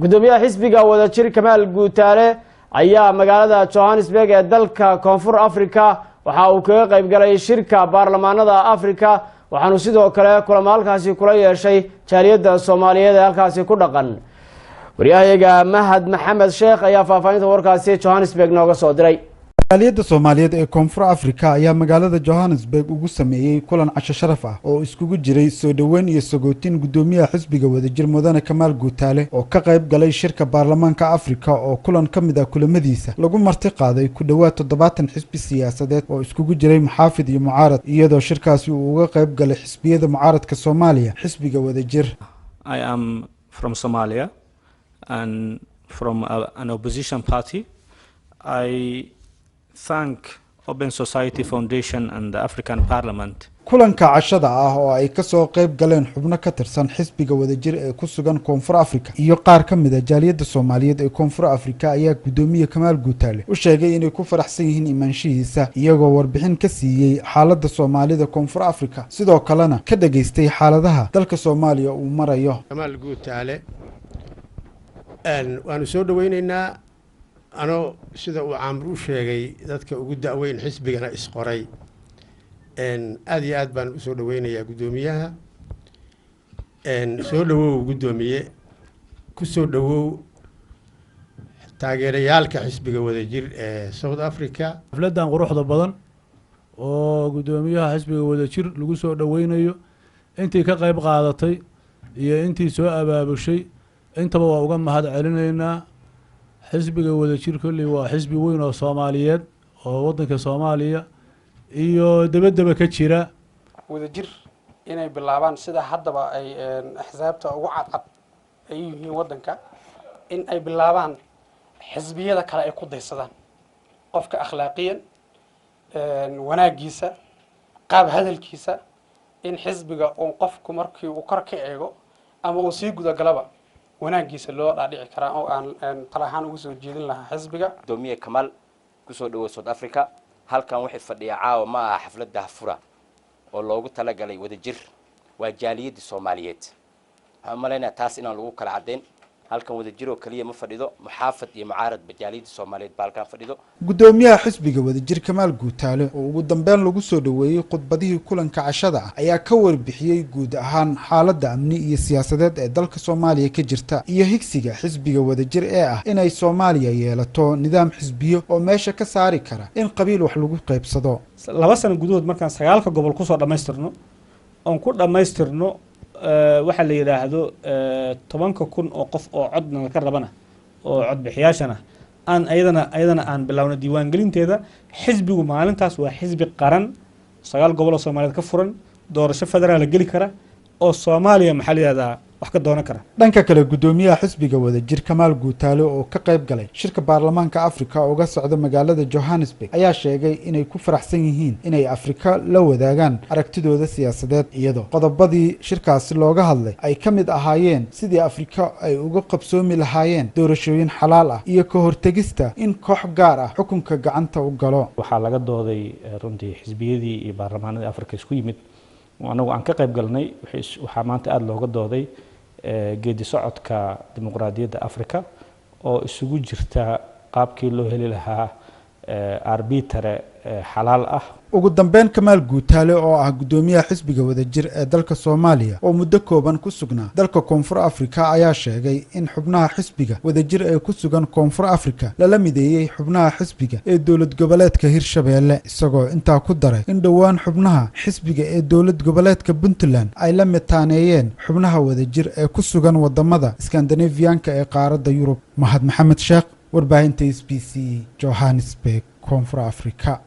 gudoomiyaha xisbiga wadajir Kamaal Guutaale ayaa magaalada Johannesburg ee dalka Koonfur Afrika waxa uu kaga qayb galay shirka baarlamaanada Afrika waxaanu sidoo kale kulamo halkaasi kula yeeshay jaaliyada Soomaaliyeed ee halkaasi ku dhaqan wariyahayaga Mahad Maxamed Sheekh ayaa faafahinta warkaasi Johannesburg nooga soo diray jaaliyada Soomaaliyeed ee Koonfur Afrika ayaa magaalada Johannesburg ugu sameeyay kulan casho sharaf ah oo iskugu jiray soo dhaweyn iyo sagootin gudoomiyaha xisbiga wadajir mudane Kamaal Guutaale oo ka qayb galay shirka baarlamaanka Afrika oo kulan kamid ah kulamadiisa lagu marti qaaday ku dhawaad 70 xisbi siyaasadeed oo iskugu jiray muxaafid iyo mucaarad iyadoo shirkaasi uu uga qayb galay xisbiyada mucaaradka Soomaaliya xisbiga wadajir. I am from Somalia and from an opposition party. I thank Open Society Foundation and the African Parliament. kulanka cashada ah oo ay ka soo qayb galeen xubno ka tirsan xisbiga wadajir ee ku sugan Koonfur Afrika iyo qaar ka mid ah jaaliyada Soomaaliyeed ee Koonfur Afrika ayaa gudoomiye Kamaal Guutaale u sheegay inay ku faraxsan yihiin imaanshihiisa iyagoo warbixin ka siiyay xaaladda Soomaalida Koonfur Afrika sidoo kalena ka dhageystay xaaladaha dalka Soomaaliya uu marayo. Kamaal Guutaale waanu soo dhaweynaynaa ano sida uu Camru sheegay dadka ugu daaweyn xisbigana isqoray aad iyo aad baan u soo dhaweynayaa gudoomiyaha soo dhawow gudoomiye ku soo dhawow taageerayaalka xisbiga wadajir ee South Africa xafladan quruxda badan oo gudoomiyaha xisbiga wadajir lagu soo dhaweynayo intii ka qayb qaadatay iyo intii soo abaabushay intaba waa uga mahad celinaynaa. xisbiga wadajir kulli waa xisbi weyn oo Soomaaliyeed oo wadanka Soomaaliya iyo dabadaba ka jira wadajir inay bilaabaan sida haddaba ay axsaabta ugu cadcad ay yihiin wadanka in ay bilaabaan xisbiyada kale ay ku daysadaan qofka akhlaaqiyan wanaagiisa qaab hadalkiisa in xisbiga uu qofku markii uu kor ka eego ama uu sii guda galaba wanaagiisa loo dhaadhici karaa oo aan talahaan ugu soo jeedin lahaa xisbiga. gudoomiye Kamaal ku soo dhawo South Africa halkan waxay fadhiya caawa ma aha xafladda fura oo loogu talagalay wadajir waa jaaliyada Soomaaliyeed amalena taas inaan lagu kala cadeyn halkan wadajir oo kaliya ma fadhido muxaafid iyo mucaarad jaaliyada Soomaaliyeed baalkan fadhido. gudoomiyaha xisbiga wadajir Kamaal Guutaale oo ugu dambeyn lagu soo dhaweeyay khudbadihii kulanka cashada ah ayaa ka warbixiyay guud ahaan xaaladda amni iyo siyaasadeed ee dalka Soomaaliya ka jirta iyo higsiga xisbiga wadajir ee ah inay Soomaaliya yeelato nidaam xisbiyo oo meesha ka saari kara in qabiil wax lagu qaybsado. 2 sano gudahood markaan 9 gobol ku soo dhameystirno oo ku dhameystirno waxa la yiraahdo 10,000 oo qof oo codna ka rabana oo cod bixiyaashana aan ayadana aan bilowna diiwaan gelinteeda xisbigu maalintaas waa xisbi qaran 9 gobol oo Soomaaliyeed ka furan doorasho federaal gali kara oo Soomaaliya maxalliyeeda wax ka doonan kara. dhanka kale gudoomiyaha xisbiga wadajir Kamaal Guutaale oo ka qayb galay shirka baarlamaanka Afrika oo ga socda magaalada Johannesburg ayaa sheegay inay ku faraxsan yihiin inay Afrika la wadaagaan aragtidooda siyaasadeed iyadoo qodobadii shirkaasi looga hadlay ay ka mid ahaayeen sidii Afrika ay uga qabsoomi lahaayeen doorashooyin xalaal ah iyo ka hortagista in koox gaar ah xukunka gacanta u galo. waxaa laga dooday runtii xisbiyadii iyo baarlamaanada Afrika isku yimid anagu aan ka qayb galnay waxaa maanta aad looga dooday geedi socodka dimuqraadiyadda Afrika oo isugu jirta qaabkii loo heli lahaa arbitre xalaal ah. ugu dambeyn Kamaal Guutaale oo ah gudoomiyaha xisbiga wadajir ee dalka Soomaaliya oo muddo kooban ku sugnaa dalka Koonfur Afrika ayaa sheegay in xubnaha xisbiga wadajir ee ku sugan Koonfur Afrika la mideeyay xubnaha xisbiga ee dawlad goboleedka Hirshabeelle isagoo intaa ku daray in dhawaan xubnaha xisbiga ee dawlad goboleedka Puntland ay la mitaaneeyeen xubnaha wadajir ee ku sugan wadamada Scandinavianka ee qaaradda Yurub. Mahad Maxamed Sheekh warbaahinta SBC Johannesburg Koonfur Afrika.